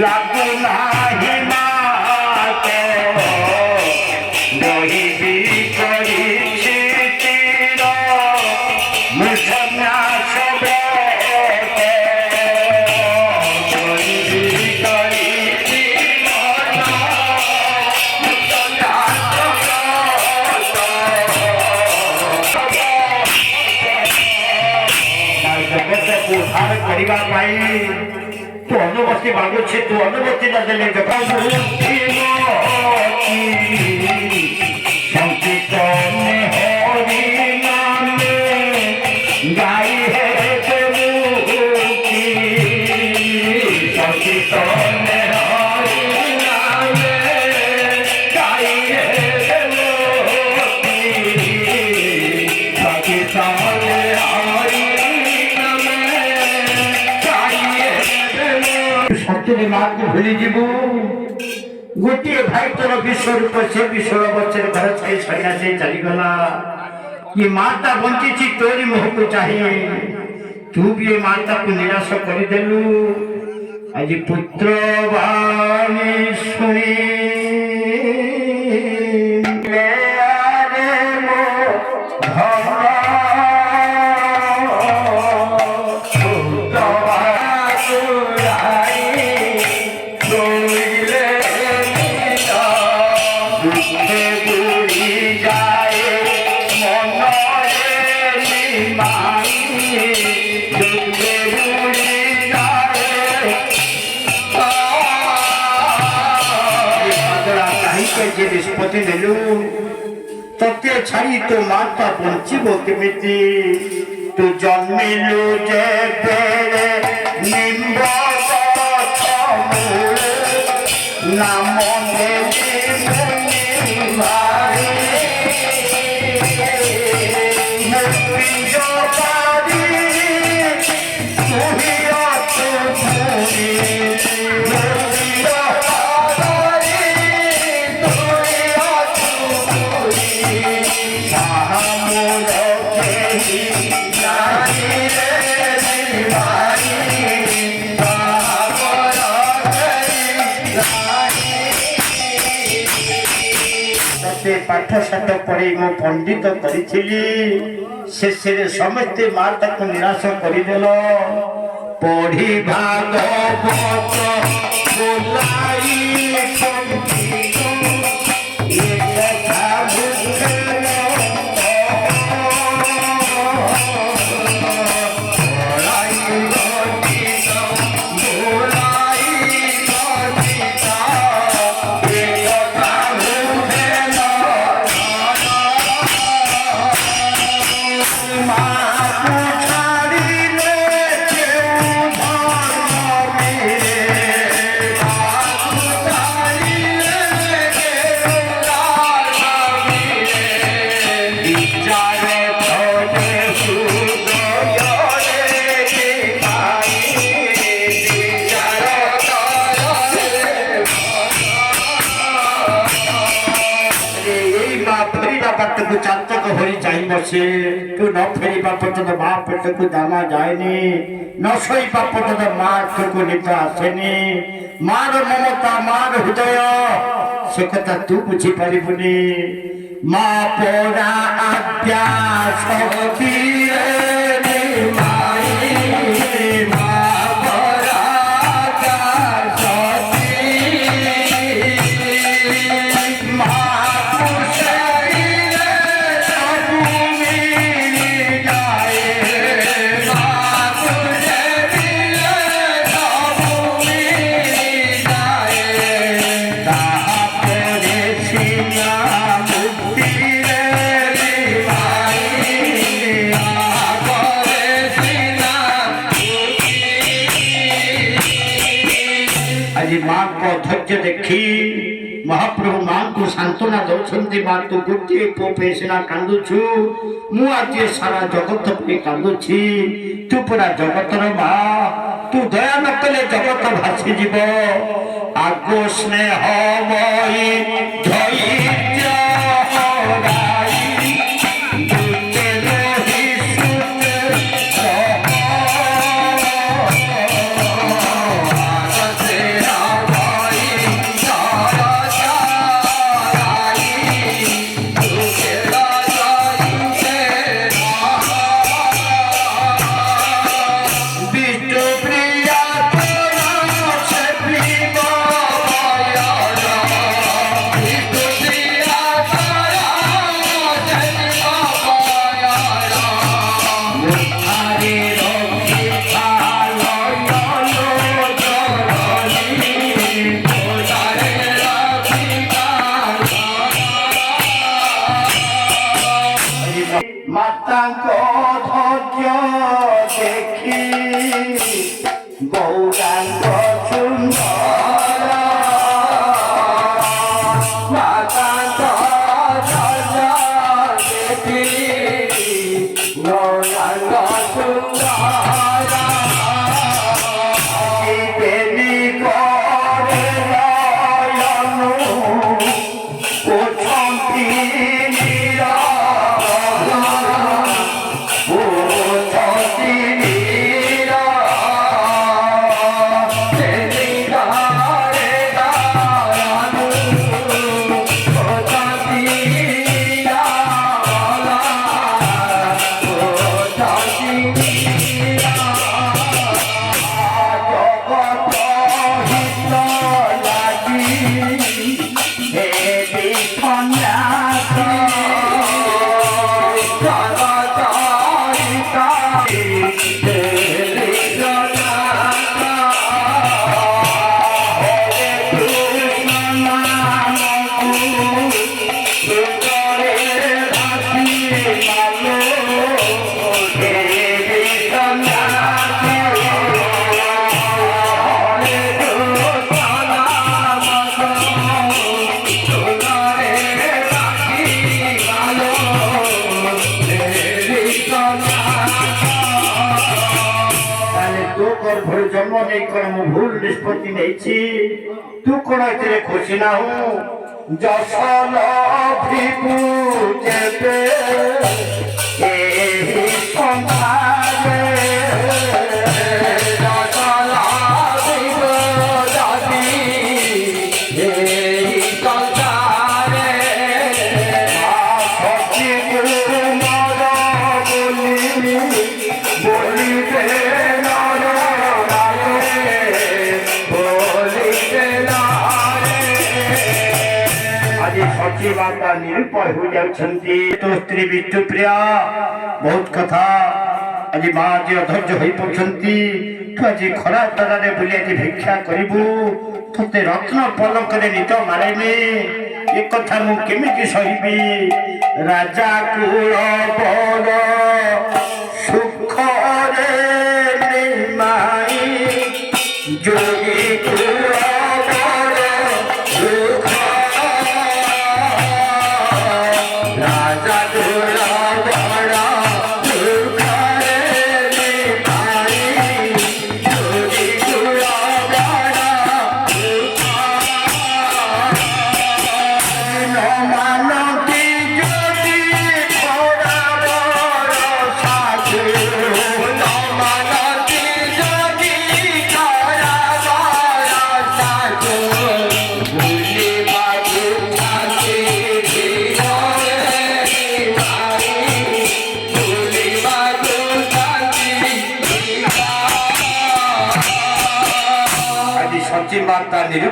लागू नाही माते दहिबी करिछि तीर मूर्छना सबेते दहिबी करिछि मूर्छना जगत को उद्धार करिबा पाई तू अनुमति मांगुछे तू अनुमति न देले संकीर्तन हरि नाम गाई है संकीर्तन हरि नाम गाई है संकीर्तन सत्य मार्ग भूली जीव गोटे भाई तोर विश्वरूप से विश्व बच्चे घर छाई छाइया से चलीगला ये माता बंची तोरी मुह को चाहिए तू भी ये माता को निराश करदेलु आज पुत्र वाणी सुनी निष्पत्ति नेलु तते छाड़ी तो माता बंचीब केमिति तू जन्मिलु जे बेरे निम्ब नाम पाठशाठ पढ़े मो पंडित करी शेष समस्ते माता को निराश करदेल पढ़ी भागवत चातक हो से तू न फेरी पर्यटन माँ पेट को दाना जाएनी न शोई पर्यटन माँ को निद आसेनी मार ममता मार हृदय से कथा तू बुझी पारिबुनी माँ पोरा आज्ञा माँ को धैर्य देखी महाप्रभु माँ को सांत्वना दौरान माँ तू गोटे पो पे सीना कांदुछु मु आज सारा जगत पे कांदुछि तू पूरा जगतर माँ तू दया न कले जगत भासी जीव आगो स्नेहमयी धैर्य ଜନ୍ମ ନେଇ କଣ ମୁଁ ଭୁଲ ନିଷ୍ପତ୍ତି ନେଇଛି? ତୁ କଣ ଏଥିରେ ଖୁସି ନାହୁଁ? ଯଶ ଲଭିବୁ ଯେବେ ଏହି ସଂସାରେ, ଯଶ ଲଭିବୁ ଯଦି ଏହି ସଂସାରେ, ସଚିବୁ ମୋର ବୋଲିବେ ନର ବୋଲିବେ ନାରେ। ଆଜି ସଚି ମାତା ନିରୂପୟ ହୋଇ ଯାଉଛନ୍ତି। ତୋ ସ୍ତ୍ରୀ ବିଷ୍ଣୁପ୍ରିୟା ବହୁତ କଥା। ଆଜି ମା ଆଜି ଅଧୈର୍ଯ୍ୟ ହୋଇ ପଡୁଛନ୍ତି। ତୁ ଆଜି ଖରା ତରାରେ ବୁଲି ଆଜି ଭିକ୍ଷା କରିବୁ, ତୋତେ ରତ୍ନ ପଲଙ୍କରେ ନିଦ ମାରେନି। ଏ କଥା ମୁଁ କେମିତି ସହିବି? ରାଜା କୁଳ ବଳ ସୁଖରେ ନିମାଇ, ଯୋଗୀ କୁଳ ବଳ ସୁଖ, ରାଜା କୁଳ ବଳ ସୁଖରେ ନିମାଇ, ଯୋଗୀ କୁଳ ବଳ ସୁଖ। ନ ମାନନ୍ତି ଯଦି ଖରା ବରଷା, ନ ମାନନ୍ତି ଯଦି ଖରା ବରଷା, ବୁଲିବାକୁ ଥାନ୍ତି ଧୀରରେ ନିମାଇ, ବୁଲିବାକୁ ଥାନ୍ତି ଧୀର। ଆଜି ସଚି ମାତା ନିରୂପ